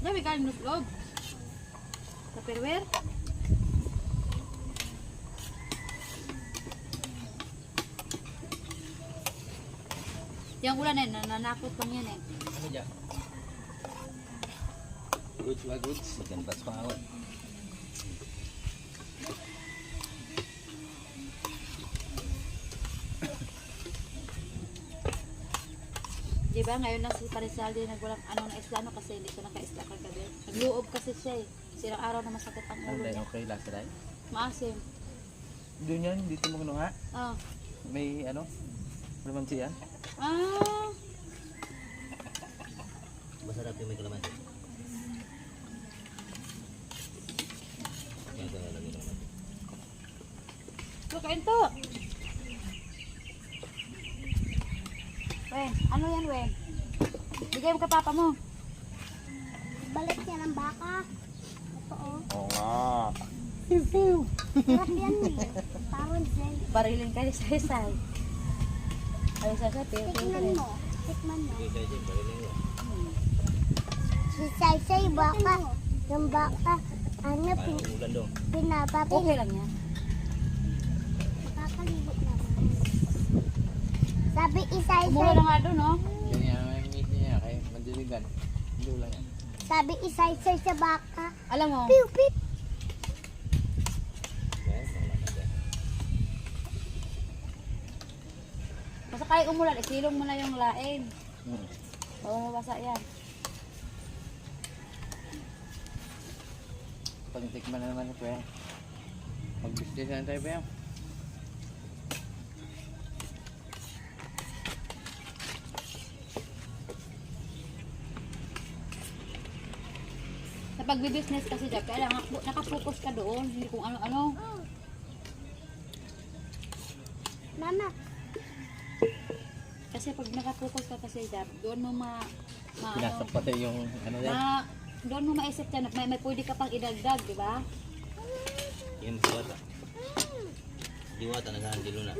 Sabi ka ng loob. Tupperware. Yung ulan eh, nananakot lang yan eh. Ano dyan? Goods ba goods? Ikan bas pa ako. Diba ngayon lang si Parisaldi nagwalang ano na isla no kasi hindi siya naka-isla kagabi. Nagluob kasi siya eh. Sirang araw na masakit ang ulo Ano niya. okay lang sa dahil? Maasim. Doon yan, dito mo nga. Oh. May ano? Kalamansi yan? Ah. Masarap yung may kalamansi. Yan ko na lagi naman. Kain to. Wen, ano yan Wen? Bigay mo ka papa mo. Balik niya ng baka. Ito oh. Oo nga. Sarap yan eh. Parang zen. Barilin kayo sa isay. Ay sa pero Tikman mo. Tikman mo. Okay, sige, baliling mo. Si Saysay baka. Yung baka. Ano Parang ulan doon. pinapapin. Okay lang yan. Nakakalibot naman. Sabi Isaysay. Umulo na nga doon, no? Yan yan ang ngiti niya kay mandiligan. Hindi ulan yan. Sabi Isaysay sa baka. Alam mo, Piu piu. Yan, ulan na dyan. basta kahit umulan, isilong mo na yung laing. Oo, mabasa yan. Pag tikman na naman ito yan. Mag-business na tayo ba yan? Sa pagbibusiness kasi dyan, kailangan nakafocus ka doon, hindi kung ano-ano. Mama. Kasi pag nakafocus ka kasi dyan, doon mo Pinasok pati yung ano yan. doon mo maisip dyan, may pwede ka pang idagdag, di ba? Yung diwata. Diwata naghahandilo na.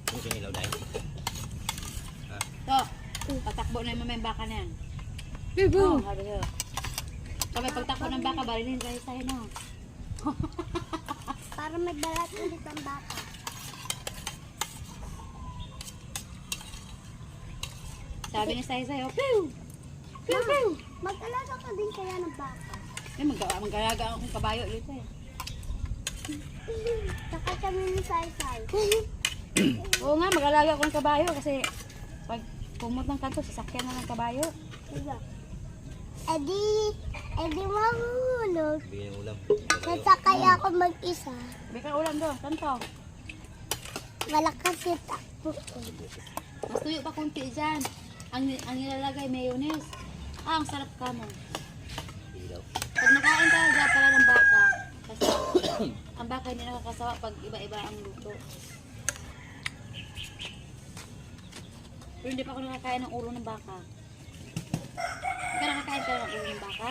Ano yung ilaw dahil? So, patakbo na yung mamay baka na yan. Oh, sabi ko. Kami pagtakbo ng baka, barilin kayo sa'yo, no? Para may balat ulit ang baka. Sabi ni sa'yo, pew! Pew, pew! Mag-alaga ka din kaya ng baka. Eh, mag-alaga akong kabayo dito eh. Saka kami ni Saysay. Oo nga, mag-alaga ako ng kabayo kasi pag pumot ng kanto, sasakyan na ng kabayo. Diba? Edi mahulog. Bigyan ng ulam. Sasakay ako mag-isa. Bika ulam doon, kanto. Malakas yung takbo ko. Mas tuyo pa kunti dyan. Ang nilalagay, mayonnaise. Ah, ang sarap ka mo. Ilaw. Pag nakain ka dyan pala ng baka, kasi ang baka hindi nakakasawa pag iba-iba ang luto. Pero hindi pa ako nakakain ng ulo ng baka. Hindi ka nakakain ka ng ulo ng baka?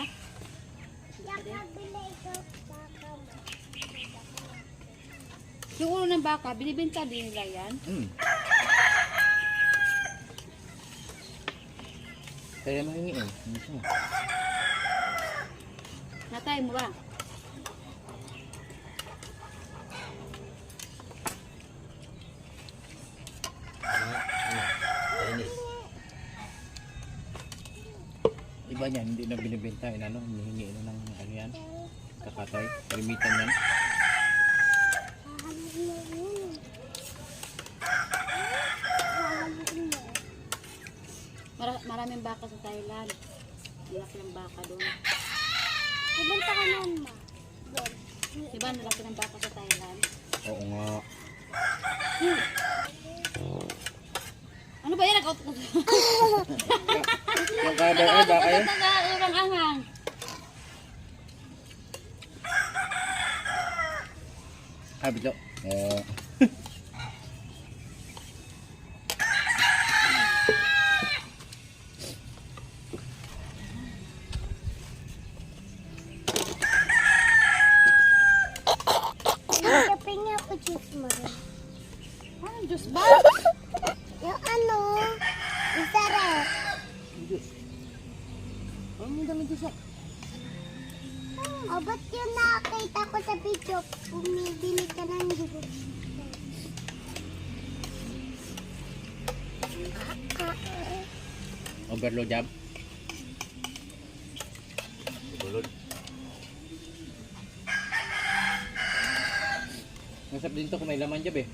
Yung ulo ng baka, binibenta din nila yan. Kaya mahingi eh. Hindi siya. Natay mo ba? Chinese. Iba niyan, hindi na binibenta yun, ano, hinihingi na ng ano yan, kakatay, permitan yan. Maraming baka sa Thailand. Laki ng baka doon. Ibanta ka naman, ma. Doon. Diba nalaki ng baka sa Thailand? Oo nga. Ano ba yan? Yung kada ay baka yun? Urang anghang. Sabi ko, juice mo rin. Ano, juice ba? Yung ano, isa rin. Ang dami dyan. O, ba't yung nakakita ko sa video, bumibili ka ng juice? Overload jam. Bulod. Masarap din to kung may laman jab eh.